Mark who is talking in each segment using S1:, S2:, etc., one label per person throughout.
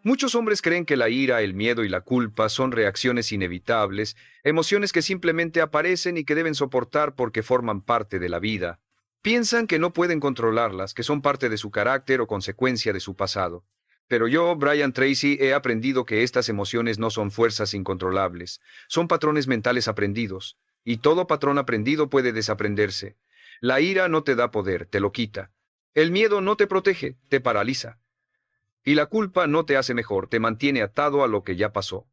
S1: Muchos hombres creen que la ira, el miedo y la culpa son reacciones inevitables, emociones que simplemente aparecen y que deben soportar porque forman parte de la vida. Piensan que no pueden controlarlas, que son parte de su carácter o consecuencia de su pasado. Pero yo, Brian Tracy, he aprendido que estas emociones no son fuerzas incontrolables, son patrones mentales aprendidos, y todo patrón aprendido puede desaprenderse. La ira no te da poder, te lo quita. El miedo no te protege, te paraliza. Y la culpa no te hace mejor, te mantiene atado a lo que ya pasó.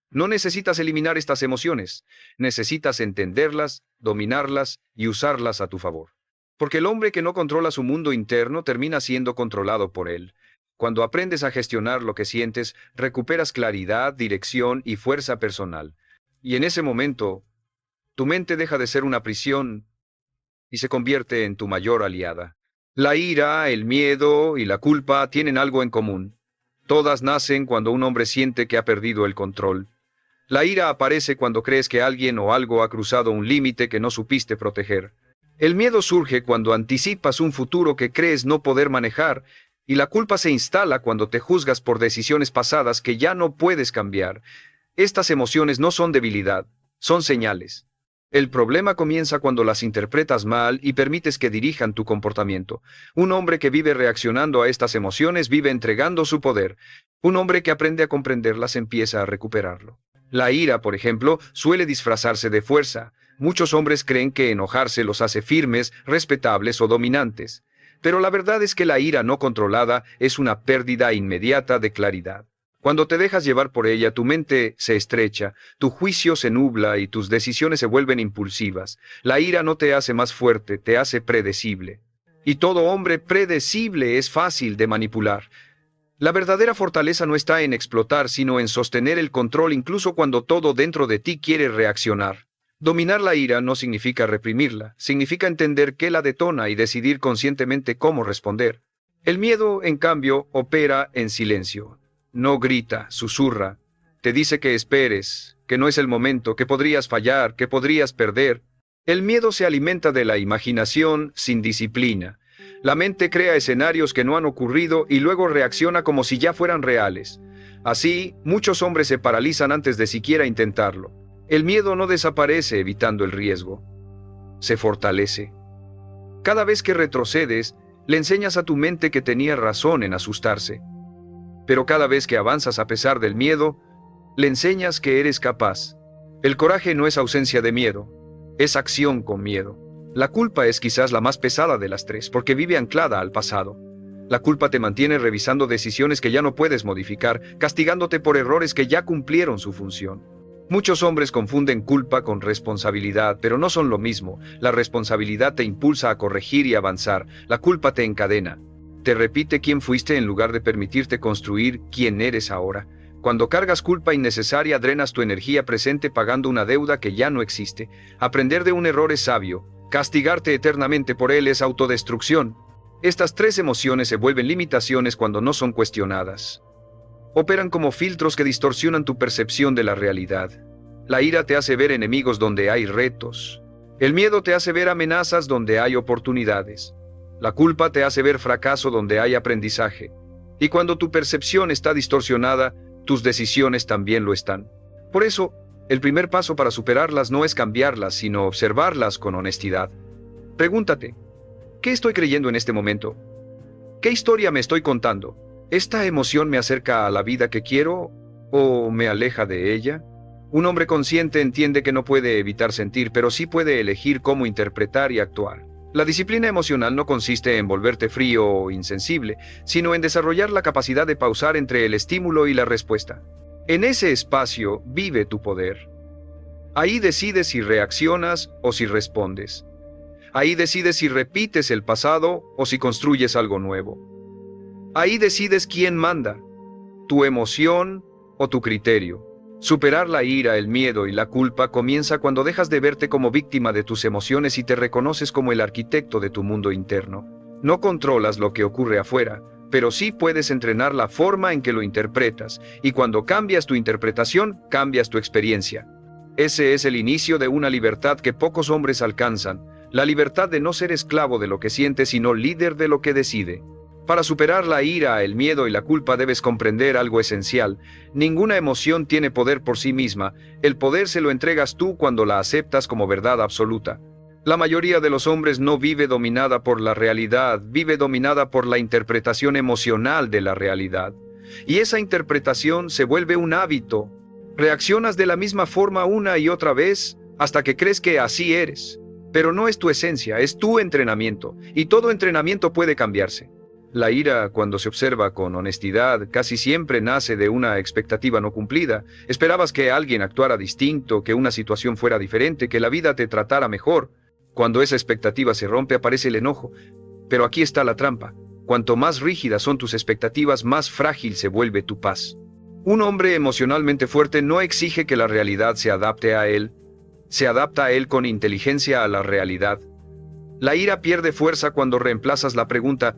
S1: No necesitas eliminar estas emociones, necesitas entenderlas, dominarlas y usarlas a tu favor. Porque el hombre que no controla su mundo interno termina siendo controlado por él. Cuando aprendes a gestionar lo que sientes, recuperas claridad, dirección y fuerza personal. Y en ese momento, tu mente deja de ser una prisión y se convierte en tu mayor aliada. La ira, el miedo y la culpa tienen algo en común. Todas nacen cuando un hombre siente que ha perdido el control. La ira aparece cuando crees que alguien o algo ha cruzado un límite que no supiste proteger. El miedo surge cuando anticipas un futuro que crees no poder manejar, y la culpa se instala cuando te juzgas por decisiones pasadas que ya no puedes cambiar. Estas emociones no son debilidad, son señales. El problema comienza cuando las interpretas mal y permites que dirijan tu comportamiento. Un hombre que vive reaccionando a estas emociones vive entregando su poder. Un hombre que aprende a comprenderlas empieza a recuperarlo. La ira, por ejemplo, suele disfrazarse de fuerza. Muchos hombres creen que enojarse los hace firmes, respetables o dominantes. Pero la verdad es que la ira no controlada es una pérdida inmediata de claridad. Cuando te dejas llevar por ella, tu mente se estrecha, tu juicio se nubla y tus decisiones se vuelven impulsivas. La ira no te hace más fuerte, te hace predecible. Y todo hombre predecible es fácil de manipular. La verdadera fortaleza no está en explotar, sino en sostener el control incluso cuando todo dentro de ti quiere reaccionar. Dominar la ira no significa reprimirla, significa entender qué la detona y decidir conscientemente cómo responder. El miedo, en cambio, opera en silencio. No grita, susurra, te dice que esperes, que no es el momento, que podrías fallar, que podrías perder. El miedo se alimenta de la imaginación sin disciplina. La mente crea escenarios que no han ocurrido y luego reacciona como si ya fueran reales. Así, muchos hombres se paralizan antes de siquiera intentarlo. El miedo no desaparece evitando el riesgo, se fortalece. Cada vez que retrocedes, le enseñas a tu mente que tenía razón en asustarse. Pero cada vez que avanzas a pesar del miedo, le enseñas que eres capaz. El coraje no es ausencia de miedo, es acción con miedo. La culpa es quizás la más pesada de las tres, porque vive anclada al pasado. La culpa te mantiene revisando decisiones que ya no puedes modificar, castigándote por errores que ya cumplieron su función. Muchos hombres confunden culpa con responsabilidad, pero no son lo mismo. La responsabilidad te impulsa a corregir y avanzar, la culpa te encadena. Te repite quién fuiste en lugar de permitirte construir quién eres ahora. Cuando cargas culpa innecesaria, drenas tu energía presente pagando una deuda que ya no existe. Aprender de un error es sabio. Castigarte eternamente por él es autodestrucción. Estas tres emociones se vuelven limitaciones cuando no son cuestionadas. Operan como filtros que distorsionan tu percepción de la realidad. La ira te hace ver enemigos donde hay retos. El miedo te hace ver amenazas donde hay oportunidades. La culpa te hace ver fracaso donde hay aprendizaje. Y cuando tu percepción está distorsionada, tus decisiones también lo están. Por eso, el primer paso para superarlas no es cambiarlas, sino observarlas con honestidad. Pregúntate, ¿qué estoy creyendo en este momento? ¿Qué historia me estoy contando? ¿Esta emoción me acerca a la vida que quiero o me aleja de ella? Un hombre consciente entiende que no puede evitar sentir, pero sí puede elegir cómo interpretar y actuar. La disciplina emocional no consiste en volverte frío o insensible, sino en desarrollar la capacidad de pausar entre el estímulo y la respuesta. En ese espacio vive tu poder. Ahí decides si reaccionas o si respondes. Ahí decides si repites el pasado o si construyes algo nuevo. Ahí decides quién manda, tu emoción o tu criterio. Superar la ira, el miedo y la culpa comienza cuando dejas de verte como víctima de tus emociones y te reconoces como el arquitecto de tu mundo interno. No controlas lo que ocurre afuera, pero sí puedes entrenar la forma en que lo interpretas, y cuando cambias tu interpretación, cambias tu experiencia. Ese es el inicio de una libertad que pocos hombres alcanzan, la libertad de no ser esclavo de lo que siente, sino líder de lo que decide. Para superar la ira, el miedo y la culpa debes comprender algo esencial. Ninguna emoción tiene poder por sí misma. El poder se lo entregas tú cuando la aceptas como verdad absoluta. La mayoría de los hombres no vive dominada por la realidad, vive dominada por la interpretación emocional de la realidad. Y esa interpretación se vuelve un hábito. Reaccionas de la misma forma una y otra vez hasta que crees que así eres. Pero no es tu esencia, es tu entrenamiento. Y todo entrenamiento puede cambiarse. La ira, cuando se observa con honestidad, casi siempre nace de una expectativa no cumplida. Esperabas que alguien actuara distinto, que una situación fuera diferente, que la vida te tratara mejor. Cuando esa expectativa se rompe, aparece el enojo. Pero aquí está la trampa. Cuanto más rígidas son tus expectativas, más frágil se vuelve tu paz. Un hombre emocionalmente fuerte no exige que la realidad se adapte a él. Se adapta a él con inteligencia a la realidad. La ira pierde fuerza cuando reemplazas la pregunta: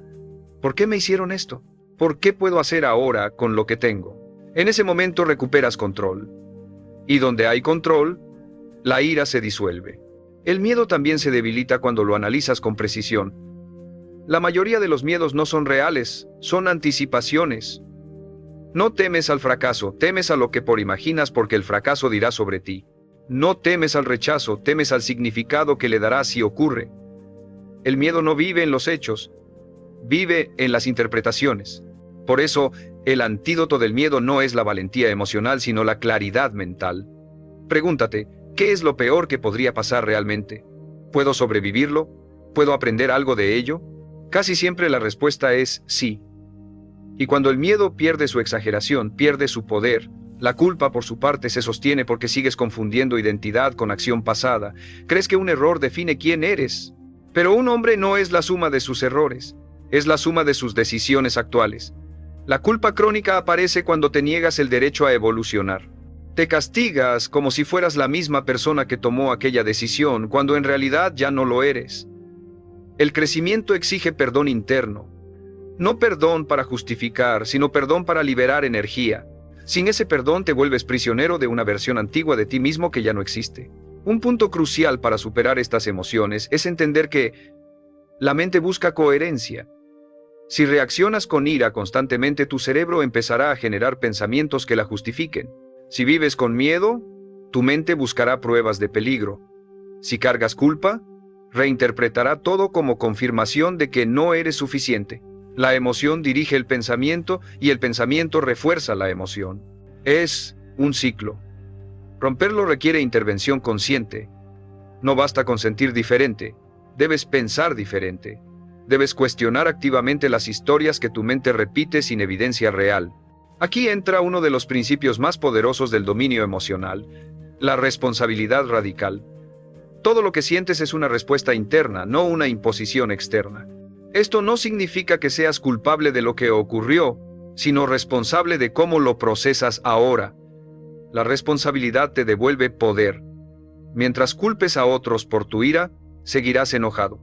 S1: ¿por qué me hicieron esto? ¿Por qué puedo hacer ahora con lo que tengo? En ese momento recuperas control. Y donde hay control, la ira se disuelve. El miedo también se debilita cuando lo analizas con precisión. La mayoría de los miedos no son reales, son anticipaciones. No temes al fracaso, temes a lo que por imaginas porque el fracaso dirá sobre ti. No temes al rechazo, temes al significado que le darás si ocurre. El miedo no vive en los hechos, vive en las interpretaciones. Por eso, el antídoto del miedo no es la valentía emocional, sino la claridad mental. Pregúntate, ¿qué es lo peor que podría pasar realmente? ¿Puedo sobrevivirlo? ¿Puedo aprender algo de ello? Casi siempre la respuesta es sí. Y cuando el miedo pierde su exageración, pierde su poder, la culpa por su parte se sostiene porque sigues confundiendo identidad con acción pasada. Crees que un error define quién eres. Pero un hombre no es la suma de sus errores. Es la suma de sus decisiones actuales. La culpa crónica aparece cuando te niegas el derecho a evolucionar. Te castigas como si fueras la misma persona que tomó aquella decisión, cuando en realidad ya no lo eres. El crecimiento exige perdón interno. No perdón para justificar, sino perdón para liberar energía. Sin ese perdón te vuelves prisionero de una versión antigua de ti mismo que ya no existe. Un punto crucial para superar estas emociones es entender que la mente busca coherencia. Si reaccionas con ira constantemente, tu cerebro empezará a generar pensamientos que la justifiquen. Si vives con miedo, tu mente buscará pruebas de peligro. Si cargas culpa, reinterpretará todo como confirmación de que no eres suficiente. La emoción dirige el pensamiento y el pensamiento refuerza la emoción. Es un ciclo. Romperlo requiere intervención consciente. No basta con sentir diferente, debes pensar diferente. Debes cuestionar activamente las historias que tu mente repite sin evidencia real. Aquí entra uno de los principios más poderosos del dominio emocional, la responsabilidad radical. Todo lo que sientes es una respuesta interna, no una imposición externa. Esto no significa que seas culpable de lo que ocurrió, sino responsable de cómo lo procesas ahora. La responsabilidad te devuelve poder. Mientras culpes a otros por tu ira, seguirás enojado.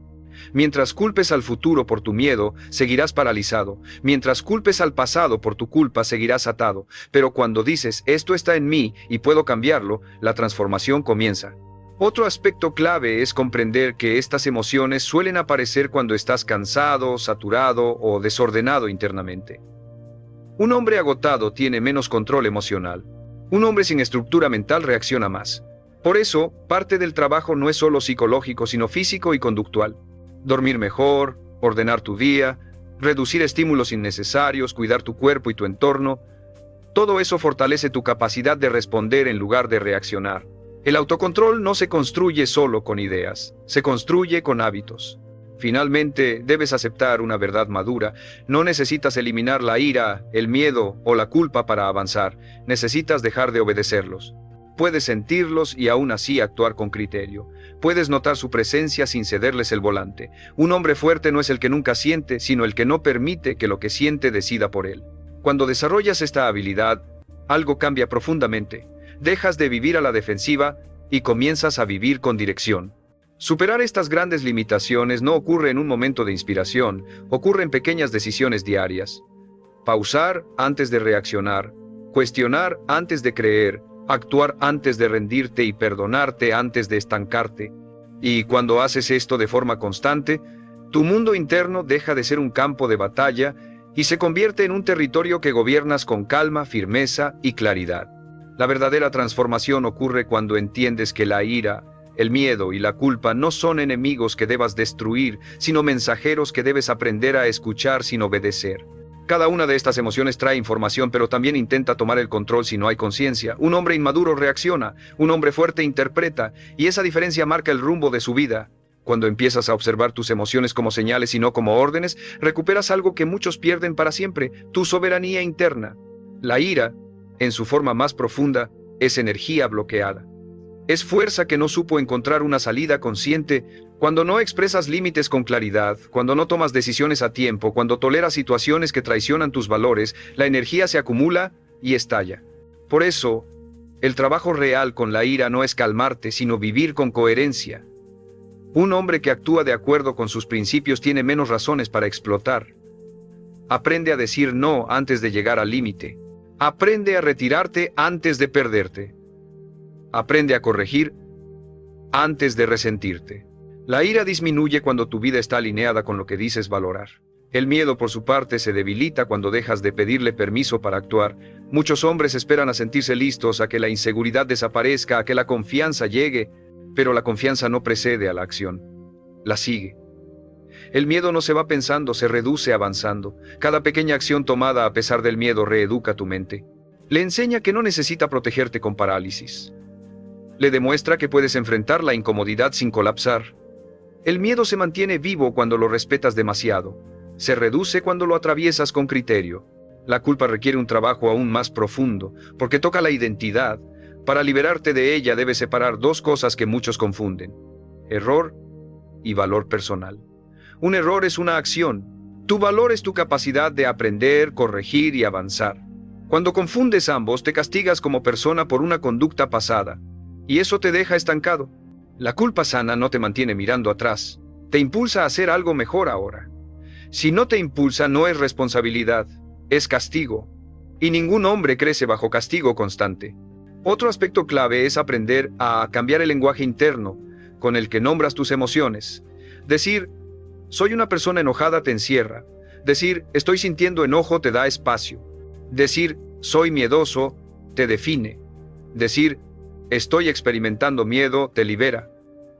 S1: Mientras culpes al futuro por tu miedo, seguirás paralizado. Mientras culpes al pasado por tu culpa, seguirás atado. Pero cuando dices, esto está en mí y puedo cambiarlo, la transformación comienza. Otro aspecto clave es comprender que estas emociones suelen aparecer cuando estás cansado, saturado o desordenado internamente. Un hombre agotado tiene menos control emocional. Un hombre sin estructura mental reacciona más. Por eso, parte del trabajo no es solo psicológico, sino físico y conductual. Dormir mejor, ordenar tu día, reducir estímulos innecesarios, cuidar tu cuerpo y tu entorno. Todo eso fortalece tu capacidad de responder en lugar de reaccionar. El autocontrol no se construye solo con ideas, se construye con hábitos. Finalmente, debes aceptar una verdad madura. No necesitas eliminar la ira, el miedo o la culpa para avanzar. Necesitas dejar de obedecerlos. Puedes sentirlos y aún así actuar con criterio. Puedes notar su presencia sin cederles el volante. Un hombre fuerte no es el que nunca siente, sino el que no permite que lo que siente decida por él. Cuando desarrollas esta habilidad, algo cambia profundamente. Dejas de vivir a la defensiva y comienzas a vivir con dirección. Superar estas grandes limitaciones no ocurre en un momento de inspiración, ocurre en pequeñas decisiones diarias. Pausar antes de reaccionar, cuestionar antes de creer, actuar antes de rendirte y perdonarte antes de estancarte. Y cuando haces esto de forma constante, Tu mundo interno deja de ser un campo de batalla y se convierte en un territorio que gobiernas con calma, firmeza y claridad. La verdadera transformación ocurre cuando entiendes que la ira, el miedo y la culpa no son enemigos que debas destruir, sino mensajeros que debes aprender a escuchar sin obedecer. Cada una de estas emociones trae información, pero también intenta tomar el control si no hay conciencia. Un hombre inmaduro reacciona, un hombre fuerte interpreta, y esa diferencia marca el rumbo de su vida. Cuando empiezas a observar tus emociones como señales y no como órdenes, recuperas algo que muchos pierden para siempre, tu soberanía interna. La ira, en su forma más profunda, es energía bloqueada. Es fuerza que no supo encontrar una salida consciente. Cuando no expresas límites con claridad, cuando no tomas decisiones a tiempo, cuando toleras situaciones que traicionan tus valores, la energía se acumula y estalla. Por eso, el trabajo real con la ira no es calmarte, sino vivir con coherencia. Un hombre que actúa de acuerdo con sus principios tiene menos razones para explotar. Aprende a decir no antes de llegar al límite. Aprende a retirarte antes de perderte. Aprende a corregir antes de resentirte. La ira disminuye cuando tu vida está alineada con lo que dices valorar. El miedo, por su parte, se debilita cuando dejas de pedirle permiso para actuar. Muchos hombres esperan a sentirse listos, a que la inseguridad desaparezca, a que la confianza llegue, pero la confianza no precede a la acción, la sigue. El miedo no se va pensando, se reduce avanzando. Cada pequeña acción tomada a pesar del miedo reeduca tu mente. Le enseña que no necesita protegerte con parálisis. Le demuestra que puedes enfrentar la incomodidad sin colapsar. El miedo se mantiene vivo cuando lo respetas demasiado. Se reduce cuando lo atraviesas con criterio. La culpa requiere un trabajo aún más profundo, porque toca la identidad. Para liberarte de ella debes separar dos cosas que muchos confunden: error y valor personal. Un error es una acción. Tu valor es tu capacidad de aprender, corregir y avanzar. Cuando confundes ambos, te castigas como persona por una conducta pasada, y eso te deja estancado. La culpa sana no te mantiene mirando atrás, te impulsa a hacer algo mejor ahora. Si no te impulsa, no es responsabilidad, es castigo. Y ningún hombre crece bajo castigo constante. Otro aspecto clave es aprender a cambiar el lenguaje interno con el que nombras tus emociones. Decir, soy una persona enojada te encierra. Decir, estoy sintiendo enojo te da espacio. Decir, soy miedoso te define. Decir, estoy experimentando miedo te libera.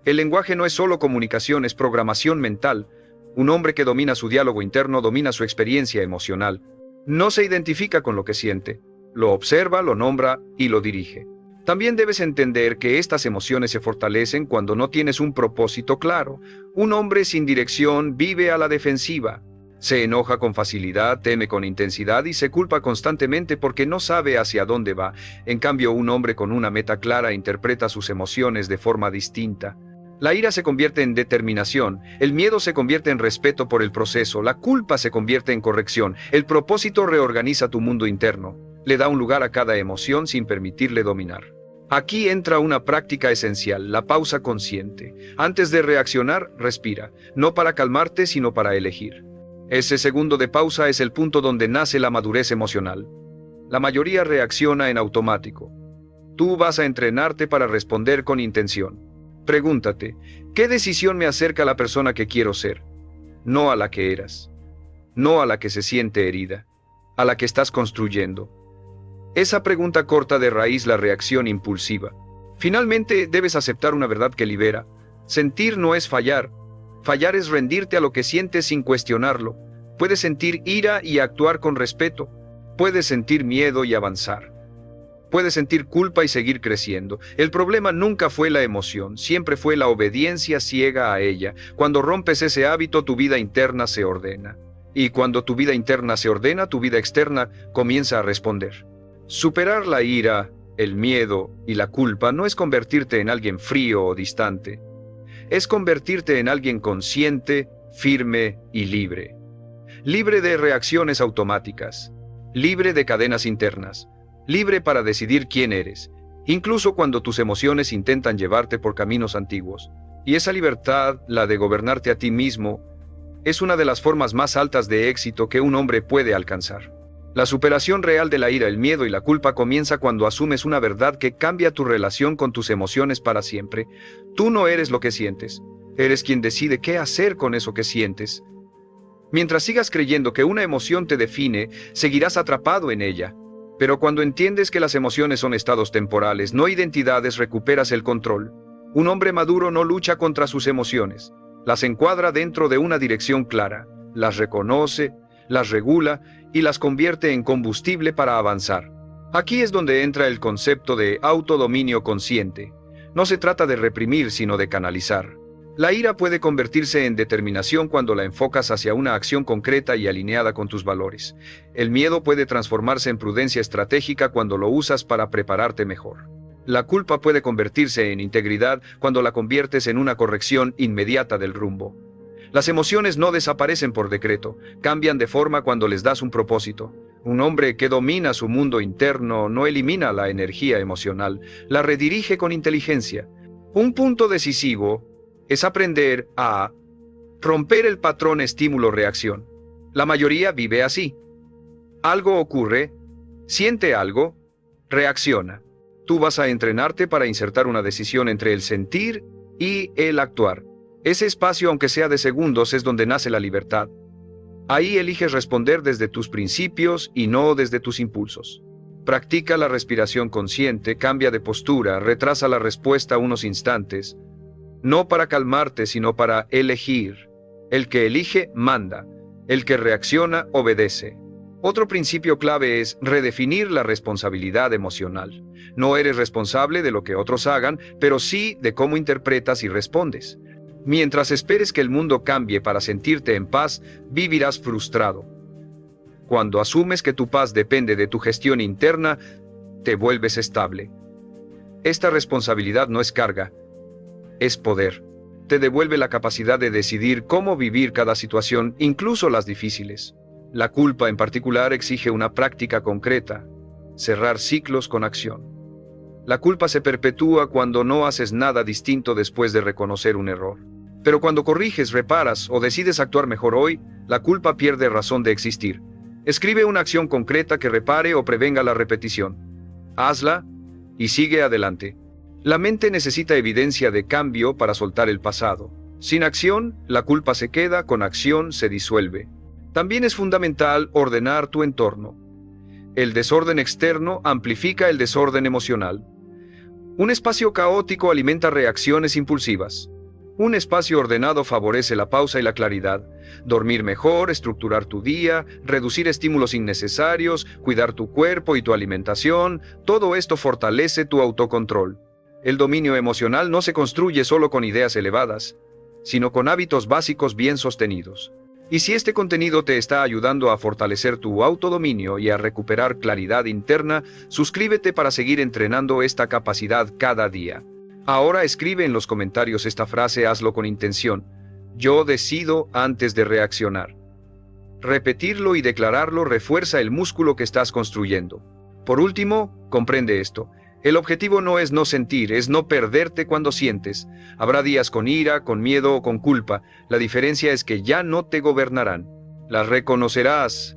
S1: El lenguaje no es solo comunicación, es programación mental. Un hombre que domina su diálogo interno domina su experiencia emocional. No se identifica con lo que siente. Lo observa, lo nombra y lo dirige. También debes entender que estas emociones se fortalecen cuando no tienes un propósito claro. Un hombre sin dirección vive a la defensiva. Se enoja con facilidad, teme con intensidad y se culpa constantemente porque no sabe hacia dónde va. En cambio, un hombre con una meta clara interpreta sus emociones de forma distinta. La ira se convierte en determinación, el miedo se convierte en respeto por el proceso, la culpa se convierte en corrección, el propósito reorganiza tu mundo interno, le da un lugar a cada emoción sin permitirle dominar. Aquí entra una práctica esencial, la pausa consciente. Antes de reaccionar, respira, no para calmarte, sino para elegir. Ese segundo de pausa es el punto donde nace la madurez emocional. La mayoría reacciona en automático. Tú vas a entrenarte para responder con intención. Pregúntate, ¿qué decisión me acerca a la persona que quiero ser? No a la que eras. No a la que se siente herida. A la que estás construyendo. Esa pregunta corta de raíz la reacción impulsiva. Finalmente, debes aceptar una verdad que libera. Sentir no es fallar. Fallar es rendirte a lo que sientes sin cuestionarlo. Puedes sentir ira y actuar con respeto. Puedes sentir miedo y avanzar. Puedes sentir culpa y seguir creciendo. El problema nunca fue la emoción, siempre fue la obediencia ciega a ella. Cuando rompes ese hábito, tu vida interna se ordena. Y cuando tu vida interna se ordena, tu vida externa comienza a responder. Superar la ira, el miedo y la culpa no es convertirte en alguien frío o distante. Es convertirte en alguien consciente, firme y libre. Libre de reacciones automáticas. Libre de cadenas internas. Libre para decidir quién eres, incluso cuando tus emociones intentan llevarte por caminos antiguos. Y esa libertad, la de gobernarte a ti mismo, es una de las formas más altas de éxito que un hombre puede alcanzar. La superación real de la ira, el miedo y la culpa comienza cuando asumes una verdad que cambia tu relación con tus emociones para siempre. Tú no eres lo que sientes. Eres quien decide qué hacer con eso que sientes. Mientras sigas creyendo que una emoción te define, seguirás atrapado en ella. Pero cuando entiendes que las emociones son estados temporales, no identidades, recuperas el control. Un hombre maduro no lucha contra sus emociones. Las encuadra dentro de una dirección clara, las reconoce, las regula y las convierte en combustible para avanzar. Aquí es donde entra el concepto de autodominio consciente. No se trata de reprimir, sino de canalizar. La ira puede convertirse en determinación cuando la enfocas hacia una acción concreta y alineada con tus valores. El miedo puede transformarse en prudencia estratégica cuando lo usas para prepararte mejor. La culpa puede convertirse en integridad cuando la conviertes en una corrección inmediata del rumbo. Las emociones no desaparecen por decreto, cambian de forma cuando les das un propósito. Un hombre que domina su mundo interno no elimina la energía emocional, la redirige con inteligencia. Un punto decisivo es aprender a romper el patrón estímulo-reacción. La mayoría vive así. Algo ocurre, siente algo, reacciona. Tú vas a entrenarte para insertar una decisión entre el sentir y el actuar. Ese espacio, aunque sea de segundos, es donde nace la libertad. Ahí eliges responder desde tus principios y no desde tus impulsos. Practica la respiración consciente, cambia de postura, retrasa la respuesta unos instantes. No para calmarte, sino para elegir. El que elige, manda. El que reacciona, obedece. Otro principio clave es redefinir la responsabilidad emocional. No eres responsable de lo que otros hagan, pero sí de cómo interpretas y respondes. Mientras esperes que el mundo cambie para sentirte en paz, vivirás frustrado. Cuando asumes que tu paz depende de tu gestión interna, te vuelves estable. Esta responsabilidad no es carga, es poder. Te devuelve la capacidad de decidir cómo vivir cada situación, incluso las difíciles. La culpa en particular exige una práctica concreta, cerrar ciclos con acción. La culpa se perpetúa cuando no haces nada distinto después de reconocer un error. Pero cuando corriges, reparas o decides actuar mejor hoy, la culpa pierde razón de existir. Escribe una acción concreta que repare o prevenga la repetición. Hazla y sigue adelante. La mente necesita evidencia de cambio para soltar el pasado. Sin acción, la culpa se queda, con acción se disuelve. También es fundamental ordenar tu entorno. El desorden externo amplifica el desorden emocional. Un espacio caótico alimenta reacciones impulsivas. Un espacio ordenado favorece la pausa y la claridad. Dormir mejor, estructurar tu día, reducir estímulos innecesarios, cuidar tu cuerpo y tu alimentación, todo esto fortalece tu autocontrol. El dominio emocional no se construye solo con ideas elevadas, sino con hábitos básicos bien sostenidos. Y si este contenido te está ayudando a fortalecer tu autodominio y a recuperar claridad interna, suscríbete para seguir entrenando esta capacidad cada día. Ahora escribe en los comentarios esta frase, hazlo con intención. Yo decido antes de reaccionar. Repetirlo y declararlo refuerza el músculo que estás construyendo. Por último, comprende esto. El objetivo no es no sentir, es no perderte cuando sientes. Habrá días con ira, con miedo o con culpa. La diferencia es que ya no te gobernarán. Las reconocerás,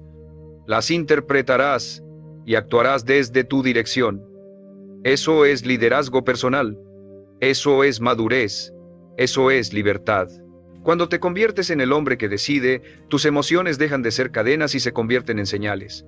S1: las interpretarás y actuarás desde tu dirección. Eso es liderazgo personal. Eso es madurez. Eso es libertad. Cuando te conviertes en el hombre que decide, tus emociones dejan de ser cadenas y se convierten en señales.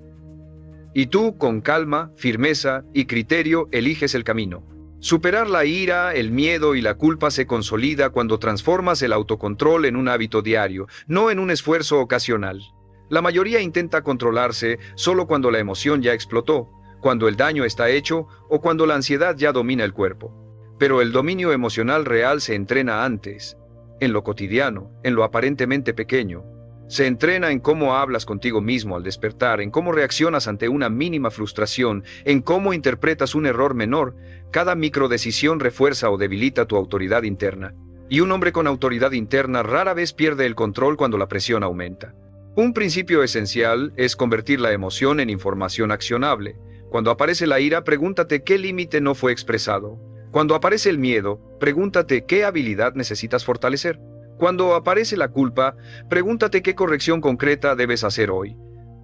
S1: Y tú, con calma, firmeza y criterio, eliges el camino. Superar la ira, el miedo y la culpa se consolida cuando transformas el autocontrol en un hábito diario, no en un esfuerzo ocasional. La mayoría intenta controlarse solo cuando la emoción ya explotó, cuando el daño está hecho o cuando la ansiedad ya domina el cuerpo. Pero el dominio emocional real se entrena antes, en lo cotidiano, en lo aparentemente pequeño. Se entrena en cómo hablas contigo mismo al despertar, en cómo reaccionas ante una mínima frustración, en cómo interpretas un error menor. Cada microdecisión refuerza o debilita tu autoridad interna. Y un hombre con autoridad interna rara vez pierde el control cuando la presión aumenta. Un principio esencial es convertir la emoción en información accionable. Cuando aparece la ira, pregúntate qué límite no fue expresado. Cuando aparece el miedo, pregúntate qué habilidad necesitas fortalecer. Cuando aparece la culpa, pregúntate qué corrección concreta debes hacer hoy.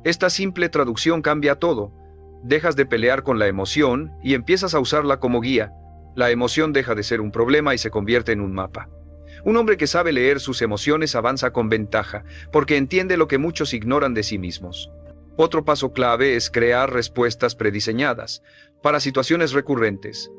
S1: Esta simple traducción cambia todo. Dejas de pelear con la emoción y empiezas a usarla como guía. La emoción deja de ser un problema y se convierte en un mapa. Un hombre que sabe leer sus emociones avanza con ventaja, porque entiende lo que muchos ignoran de sí mismos. Otro paso clave es crear respuestas prediseñadas para situaciones recurrentes.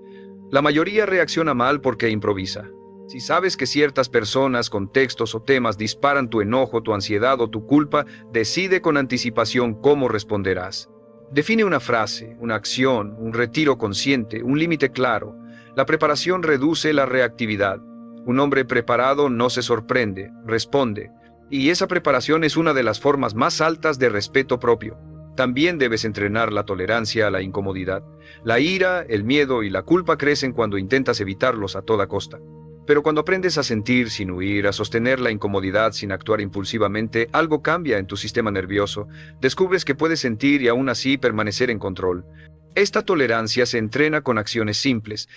S1: La mayoría reacciona mal porque improvisa. Si sabes que ciertas personas, contextos o temas disparan tu enojo, tu ansiedad o tu culpa, decide con anticipación cómo responderás. Define una frase, una acción, un retiro consciente, un límite claro. La preparación reduce la reactividad. Un hombre preparado no se sorprende, responde. Y esa preparación es una de las formas más altas de respeto propio. También debes entrenar la tolerancia a la incomodidad. La ira, el miedo y la culpa crecen cuando intentas evitarlos a toda costa. Pero cuando aprendes a sentir sin huir, a sostener la incomodidad sin actuar impulsivamente, algo cambia en tu sistema nervioso. Descubres que puedes sentir y aún así permanecer en control. Esta tolerancia se entrena con acciones simples.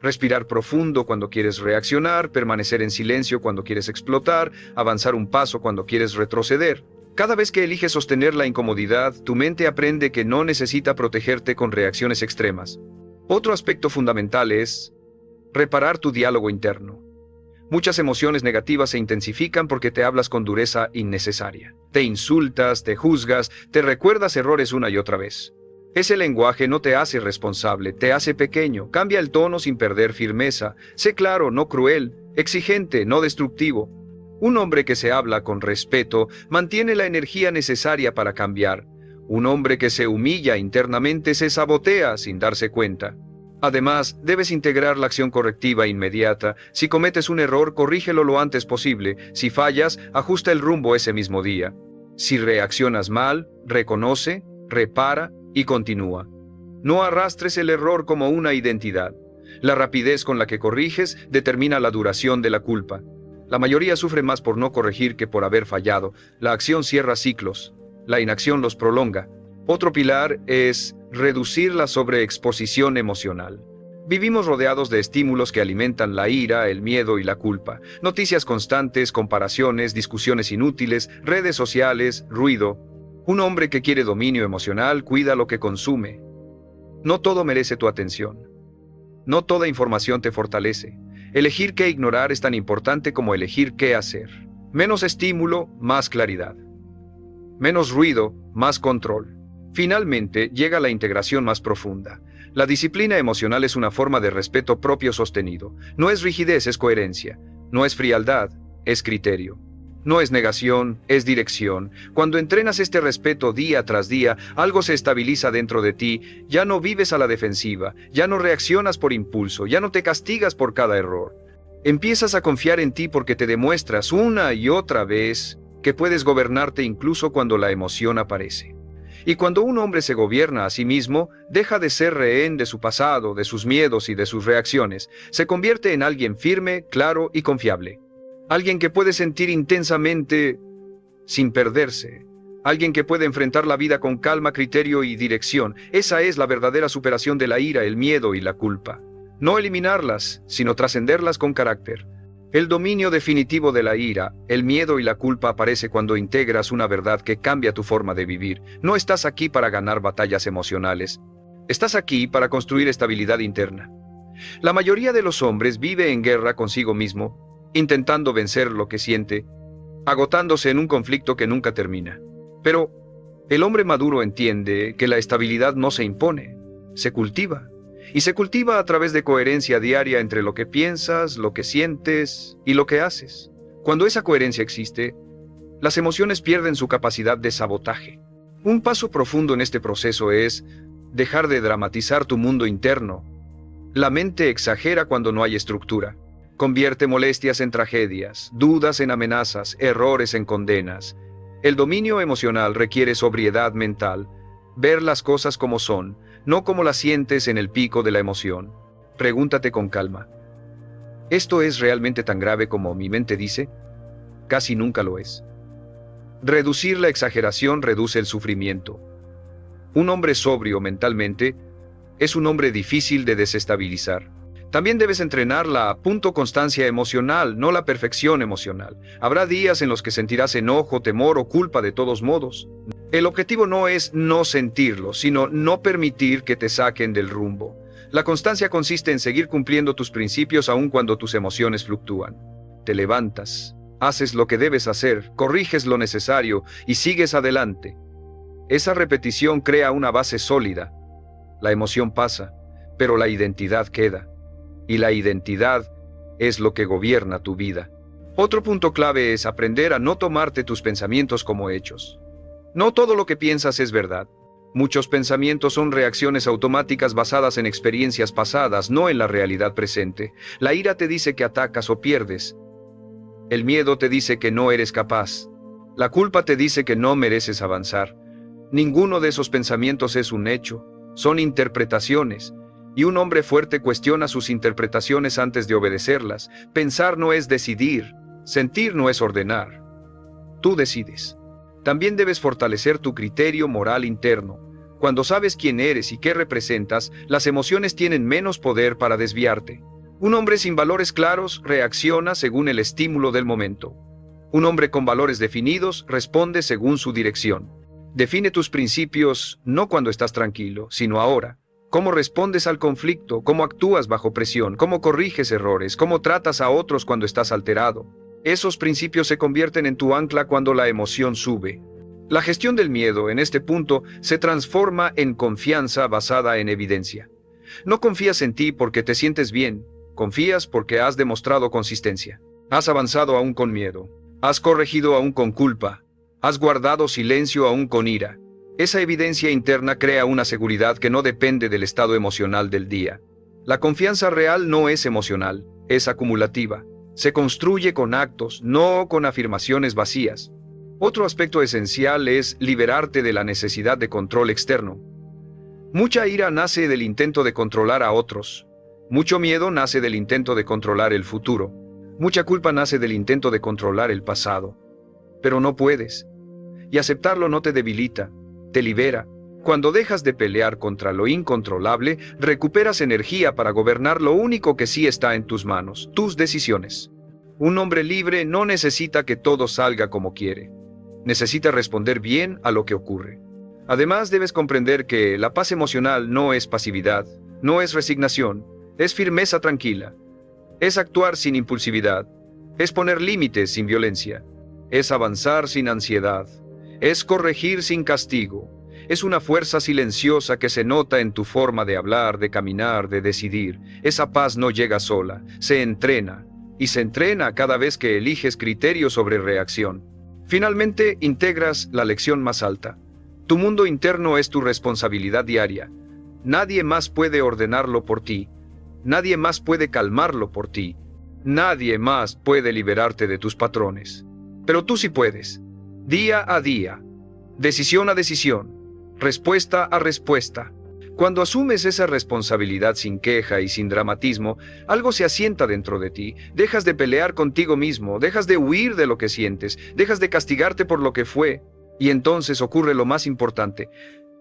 S1: Respirar profundo cuando quieres reaccionar, permanecer en silencio cuando quieres explotar, avanzar un paso cuando quieres retroceder. Cada vez que eliges sostener la incomodidad, tu mente aprende que no necesita protegerte con reacciones extremas. Otro aspecto fundamental es reparar tu diálogo interno. Muchas emociones negativas se intensifican porque te hablas con dureza innecesaria. Te insultas, te juzgas, te recuerdas errores una y otra vez. Ese lenguaje no te hace responsable, te hace pequeño. Cambia el tono sin perder firmeza. Sé claro, no cruel. Exigente, no destructivo. Un hombre que se habla con respeto mantiene la energía necesaria para cambiar. Un hombre que se humilla internamente se sabotea sin darse cuenta. Además, debes integrar la acción correctiva inmediata. Si cometes un error, corrígelo lo antes posible. Si fallas, ajusta el rumbo ese mismo día. Si reaccionas mal, reconoce, repara y continúa. No arrastres el error como una identidad. La rapidez con la que corriges determina la duración de la culpa. La mayoría sufre más por no corregir que por haber fallado. La acción cierra ciclos. La inacción los prolonga. Otro pilar es reducir la sobreexposición emocional. Vivimos rodeados de estímulos que alimentan la ira, el miedo y la culpa. Noticias constantes, comparaciones, discusiones inútiles, redes sociales, ruido. Un hombre que quiere dominio emocional cuida lo que consume. No todo merece tu atención. No toda información te fortalece. Elegir qué ignorar es tan importante como elegir qué hacer. Menos estímulo, más claridad. Menos ruido, más control. Finalmente, llega la integración más profunda. La disciplina emocional es una forma de respeto propio sostenido. No es rigidez, es coherencia. No es frialdad, es criterio. No es negación, es dirección. Cuando entrenas este respeto día tras día, algo se estabiliza dentro de ti. Ya no vives a la defensiva, ya no reaccionas por impulso, ya no te castigas por cada error. Empiezas a confiar en ti porque te demuestras una y otra vez que puedes gobernarte incluso cuando la emoción aparece. Y cuando un hombre se gobierna a sí mismo, deja de ser rehén de su pasado, de sus miedos y de sus reacciones. Se convierte en alguien firme, claro y confiable. Alguien que puede sentir intensamente sin perderse. Alguien que puede enfrentar la vida con calma, criterio y dirección. Esa es la verdadera superación de la ira, el miedo y la culpa. No eliminarlas, sino trascenderlas con carácter. El dominio definitivo de la ira, el miedo y la culpa aparece cuando integras una verdad que cambia tu forma de vivir. No estás aquí para ganar batallas emocionales. Estás aquí para construir estabilidad interna. La mayoría de los hombres vive en guerra consigo mismo, intentando vencer lo que siente, agotándose en un conflicto que nunca termina. Pero el hombre maduro entiende que la estabilidad no se impone, se cultiva. Y se cultiva a través de coherencia diaria entre lo que piensas, lo que sientes y lo que haces. Cuando esa coherencia existe, las emociones pierden su capacidad de sabotaje. Un paso profundo en este proceso es dejar de dramatizar tu mundo interno. La mente exagera cuando no hay estructura. Convierte molestias en tragedias, dudas en amenazas, errores en condenas. El dominio emocional requiere sobriedad mental, ver las cosas como son, no como las sientes en el pico de la emoción. Pregúntate con calma. ¿Esto es realmente tan grave como mi mente dice? Casi nunca lo es. Reducir la exageración reduce el sufrimiento. Un hombre sobrio mentalmente es un hombre difícil de desestabilizar. También debes entrenar la constancia emocional, no la perfección emocional. Habrá días en los que sentirás enojo, temor o culpa de todos modos. El objetivo no es no sentirlo, sino no permitir que te saquen del rumbo. La constancia consiste en seguir cumpliendo tus principios aun cuando tus emociones fluctúan. te levantas, haces lo que debes hacer, corriges lo necesario y sigues adelante. Esa repetición crea una base sólida. La emoción pasa, pero la identidad queda. Y la identidad es lo que gobierna tu vida. Otro punto clave es aprender a no tomarte tus pensamientos como hechos. No todo lo que piensas es verdad. Muchos pensamientos son reacciones automáticas basadas en experiencias pasadas, no en la realidad presente. La ira te dice que atacas o pierdes. El miedo te dice que no eres capaz. La culpa te dice que no mereces avanzar. Ninguno de esos pensamientos es un hecho, son interpretaciones. Y un hombre fuerte cuestiona sus interpretaciones antes de obedecerlas. Pensar no es decidir, sentir no es ordenar. Tú decides. También debes fortalecer tu criterio moral interno. Cuando sabes quién eres y qué representas, las emociones tienen menos poder para desviarte. Un hombre sin valores claros reacciona según el estímulo del momento. Un hombre con valores definidos responde según su dirección. Define tus principios no cuando estás tranquilo, sino ahora. Cómo respondes al conflicto, cómo actúas bajo presión, cómo corriges errores, cómo tratas a otros cuando estás alterado. Esos principios se convierten en tu ancla cuando la emoción sube. La gestión del miedo, en este punto, se transforma en confianza basada en evidencia. No confías en ti porque te sientes bien, confías porque has demostrado consistencia. Has avanzado aún con miedo, has corregido aún con culpa, has guardado silencio aún con ira. Esa evidencia interna crea una seguridad que no depende del estado emocional del día. La confianza real no es emocional, es acumulativa. Se construye con actos, no con afirmaciones vacías. Otro aspecto esencial es liberarte de la necesidad de control externo. Mucha ira nace del intento de controlar a otros. Mucho miedo nace del intento de controlar el futuro. Mucha culpa nace del intento de controlar el pasado. Pero no puedes. Y aceptarlo no te debilita, te libera. Cuando dejas de pelear contra lo incontrolable, recuperas energía para gobernar lo único que sí está en tus manos, tus decisiones. Un hombre libre no necesita que todo salga como quiere. Necesita responder bien a lo que ocurre. Además, debes comprender que la paz emocional no es pasividad, no es resignación, es firmeza tranquila. Es actuar sin impulsividad, es poner límites sin violencia, es avanzar sin ansiedad, es corregir sin castigo. Es una fuerza silenciosa que se nota en tu forma de hablar, de caminar, de decidir. Esa paz no llega sola, se entrena, y se entrena cada vez que eliges criterio sobre reacción. Finalmente, integras la lección más alta. Tu mundo interno es tu responsabilidad diaria. Nadie más puede ordenarlo por ti. Nadie más puede calmarlo por ti. Nadie más puede liberarte de tus patrones. Pero tú sí puedes. Día a día. Decisión a decisión. Respuesta a respuesta. Cuando asumes esa responsabilidad sin queja y sin dramatismo, algo se asienta dentro de ti. Dejas de pelear contigo mismo, dejas de huir de lo que sientes, dejas de castigarte por lo que fue. Y entonces ocurre lo más importante,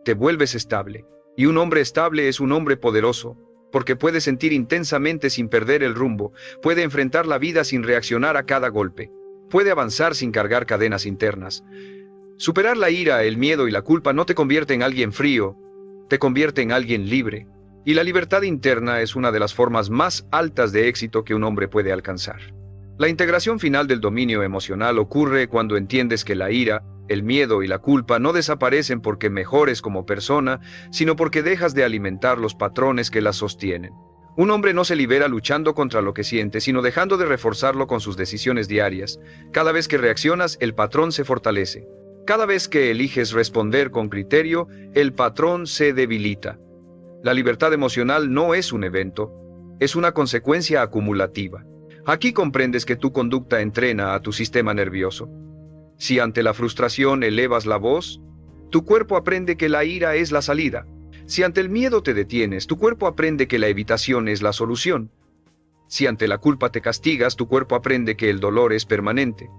S1: te vuelves estable. Y un hombre estable es un hombre poderoso, porque puede sentir intensamente sin perder el rumbo, puede enfrentar la vida sin reaccionar a cada golpe, puede avanzar sin cargar cadenas internas. Superar la ira, el miedo y la culpa no te convierte en alguien frío, te convierte en alguien libre. Y la libertad interna es una de las formas más altas de éxito que un hombre puede alcanzar. La integración final del dominio emocional ocurre cuando entiendes que la ira, el miedo y la culpa no desaparecen porque mejores como persona, sino porque dejas de alimentar los patrones que las sostienen. Un hombre no se libera luchando contra lo que siente, sino dejando de reforzarlo con sus decisiones diarias. Cada vez que reaccionas, el patrón se fortalece. Cada vez que eliges responder con criterio, el patrón se debilita. La libertad emocional no es un evento, es una consecuencia acumulativa. Aquí comprendes que tu conducta entrena a tu sistema nervioso. Si ante la frustración elevas la voz, tu cuerpo aprende que la ira es la salida. Si ante el miedo te detienes, tu cuerpo aprende que la evitación es la solución. Si ante la culpa te castigas, tu cuerpo aprende que el dolor es permanente.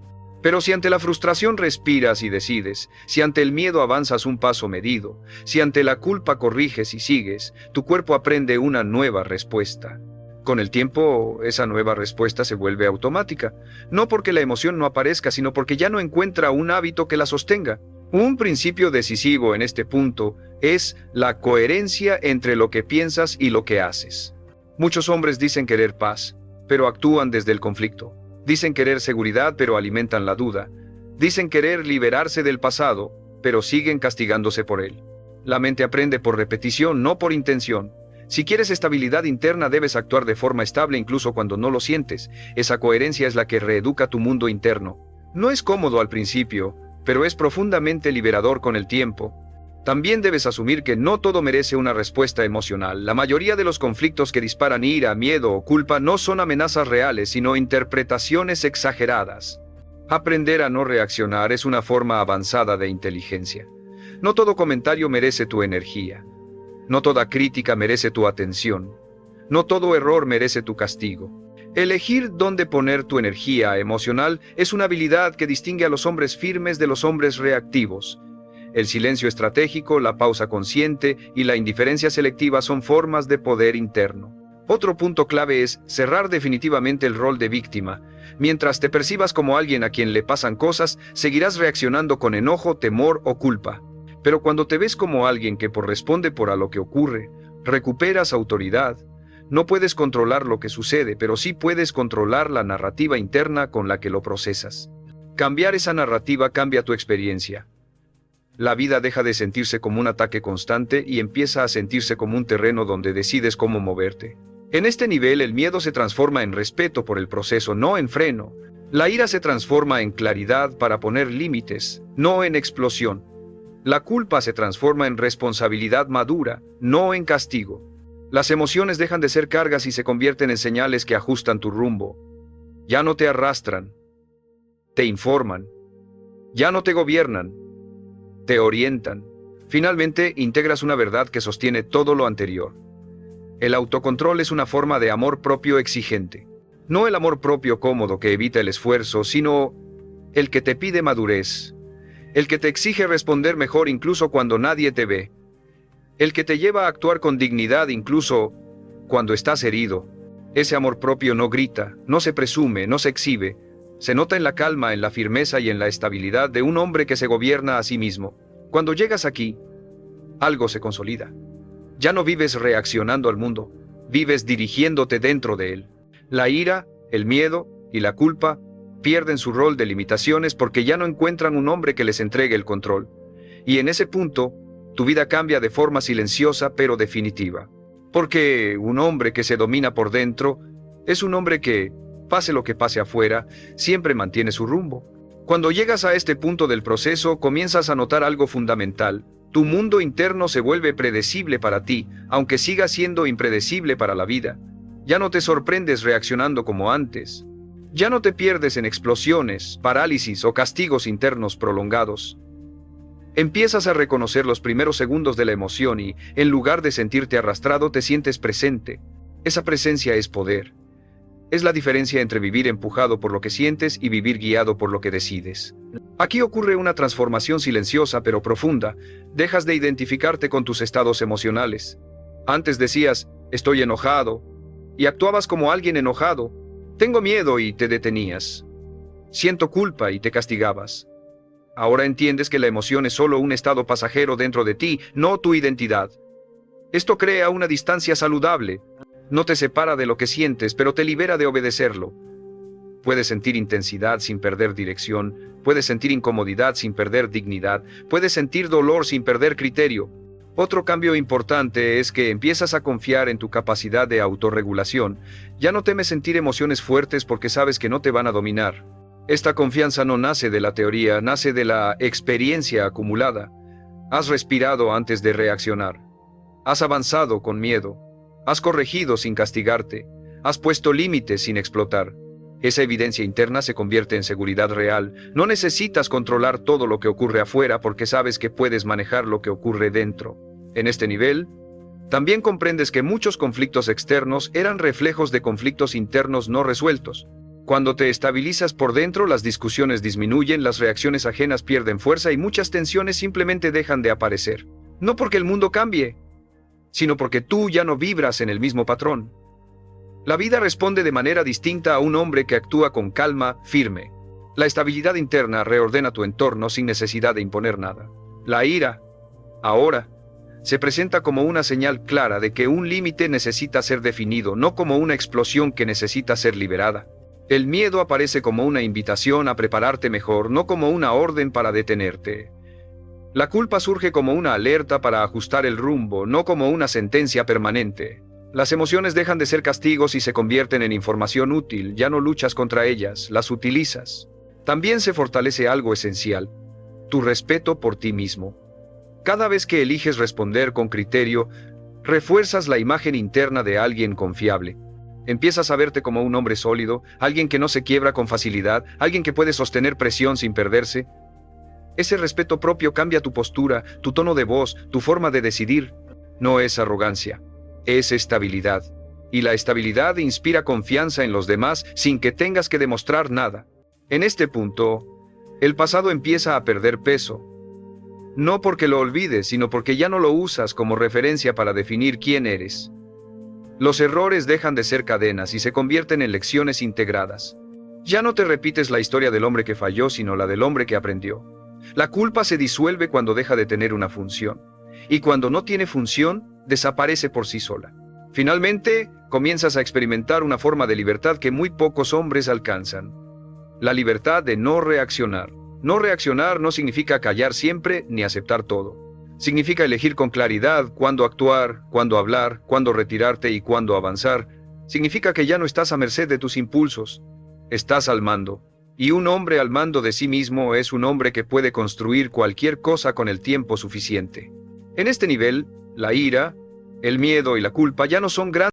S1: Pero si ante la frustración respiras y decides, si ante el miedo avanzas un paso medido, si ante la culpa corriges y sigues, tu cuerpo aprende una nueva respuesta. Con el tiempo, esa nueva respuesta se vuelve automática, no porque la emoción no aparezca, sino porque ya no encuentra un hábito que la sostenga. Un principio decisivo en este punto es la coherencia entre lo que piensas y lo que haces. Muchos hombres dicen querer paz, pero actúan desde el conflicto. Dicen querer seguridad, pero alimentan la duda. Dicen querer liberarse del pasado, pero siguen castigándose por él. La mente aprende por repetición, no por intención. Si quieres estabilidad interna, debes actuar de forma estable incluso cuando no lo sientes. Esa coherencia es la que reeduca tu mundo interno. No es cómodo al principio, pero es profundamente liberador con el tiempo. También debes asumir que no todo merece una respuesta emocional. La mayoría de los conflictos que disparan ira, miedo o culpa no son amenazas reales, sino interpretaciones exageradas. Aprender a no reaccionar es una forma avanzada de inteligencia. No todo comentario merece tu energía. No toda crítica merece tu atención. No todo error merece tu castigo. Elegir dónde poner tu energía emocional es una habilidad que distingue a los hombres firmes de los hombres reactivos. El silencio estratégico, la pausa consciente y la indiferencia selectiva son formas de poder interno. Otro punto clave es cerrar definitivamente el rol de víctima. Mientras te percibas como alguien a quien le pasan cosas, seguirás reaccionando con enojo, temor o culpa. Pero cuando te ves como alguien que responde por a lo que ocurre, recuperas autoridad. No puedes controlar lo que sucede, pero sí puedes controlar la narrativa interna con la que lo procesas. Cambiar esa narrativa cambia tu experiencia. La vida deja de sentirse como un ataque constante y empieza a sentirse como un terreno donde decides cómo moverte. En este nivel, el miedo se transforma en respeto por el proceso, no en freno. La ira se transforma en claridad para poner límites, no en explosión. La culpa se transforma en responsabilidad madura, no en castigo. Las emociones dejan de ser cargas y se convierten en señales que ajustan tu rumbo. Ya no te arrastran, te informan. Ya no te gobiernan, te orientan. Finalmente, integras una verdad que sostiene todo lo anterior. El autocontrol es una forma de amor propio exigente. No el amor propio cómodo que evita el esfuerzo, sino el que te pide madurez. El que te exige responder mejor incluso cuando nadie te ve. El que te lleva a actuar con dignidad incluso cuando estás herido. Ese amor propio no grita, no se presume, no se exhibe. Se nota en la calma, en la firmeza y en la estabilidad de un hombre que se gobierna a sí mismo. Cuando llegas aquí, algo se consolida. Ya no vives reaccionando al mundo, vives dirigiéndote dentro de él. La ira, el miedo y la culpa pierden su rol de limitaciones porque ya no encuentran un hombre que les entregue el control. Y en ese punto, tu vida cambia de forma silenciosa pero definitiva. Porque un hombre que se domina por dentro es un hombre que, pase lo que pase afuera, siempre mantiene su rumbo. Cuando llegas a este punto del proceso, comienzas a notar algo fundamental. Tu mundo interno se vuelve predecible para ti, aunque siga siendo impredecible para la vida. Ya no te sorprendes reaccionando como antes. Ya no te pierdes en explosiones, parálisis o castigos internos prolongados. Empiezas a reconocer los primeros segundos de la emoción y, en lugar de sentirte arrastrado, te sientes presente. Esa presencia es poder. Es la diferencia entre vivir empujado por lo que sientes y vivir guiado por lo que decides. Aquí ocurre una transformación silenciosa pero profunda. Dejas de identificarte con tus estados emocionales. Antes decías, estoy enojado, y actuabas como alguien enojado. Tengo miedo y te detenías. Siento culpa y te castigabas. Ahora entiendes que la emoción es solo un estado pasajero dentro de ti, no tu identidad. Esto crea una distancia saludable. No te separa de lo que sientes, pero te libera de obedecerlo. Puedes sentir intensidad sin perder dirección, puedes sentir incomodidad sin perder dignidad, puedes sentir dolor sin perder criterio. Otro cambio importante es que empiezas a confiar en tu capacidad de autorregulación. Ya no temes sentir emociones fuertes porque sabes que no te van a dominar. Esta confianza no nace de la teoría, nace de la experiencia acumulada. Has respirado antes de reaccionar. Has avanzado con miedo. Has corregido sin castigarte. Has puesto límites sin explotar. Esa evidencia interna se convierte en seguridad real. No necesitas controlar todo lo que ocurre afuera porque sabes que puedes manejar lo que ocurre dentro. En este nivel, también comprendes que muchos conflictos externos eran reflejos de conflictos internos no resueltos. Cuando te estabilizas por dentro, las discusiones disminuyen, las reacciones ajenas pierden fuerza y muchas tensiones simplemente dejan de aparecer. No porque el mundo cambie, sino porque tú ya no vibras en el mismo patrón. La vida responde de manera distinta a un hombre que actúa con calma, firme. La estabilidad interna reordena tu entorno sin necesidad de imponer nada. La ira, ahora, se presenta como una señal clara de que un límite necesita ser definido, no como una explosión que necesita ser liberada. El miedo aparece como una invitación a prepararte mejor, no como una orden para detenerte. La culpa surge como una alerta para ajustar el rumbo, no como una sentencia permanente. Las emociones dejan de ser castigos y se convierten en información útil, ya no luchas contra ellas, las utilizas. También se fortalece algo esencial, tu respeto por ti mismo. Cada vez que eliges responder con criterio, refuerzas la imagen interna de alguien confiable. Empiezas a verte como un hombre sólido, alguien que no se quiebra con facilidad, alguien que puede sostener presión sin perderse. Ese respeto propio cambia tu postura, tu tono de voz, tu forma de decidir. No es arrogancia, es estabilidad. Y la estabilidad inspira confianza en los demás sin que tengas que demostrar nada. En este punto, el pasado empieza a perder peso. No porque lo olvides, sino porque ya no lo usas como referencia para definir quién eres. Los errores dejan de ser cadenas y se convierten en lecciones integradas. Ya no te repites la historia del hombre que falló, sino la del hombre que aprendió. La culpa se disuelve cuando deja de tener una función. Y cuando no tiene función, desaparece por sí sola. Finalmente, comienzas a experimentar una forma de libertad que muy pocos hombres alcanzan. La libertad de no reaccionar. No reaccionar no significa callar siempre ni aceptar todo. Significa elegir con claridad cuándo actuar, cuándo hablar, cuándo retirarte y cuándo avanzar. Significa que ya no estás a merced de tus impulsos. Estás al mando. Y un hombre al mando de sí mismo es un hombre que puede construir cualquier cosa con el tiempo suficiente. En este nivel, la ira, el miedo y la culpa ya no son grandes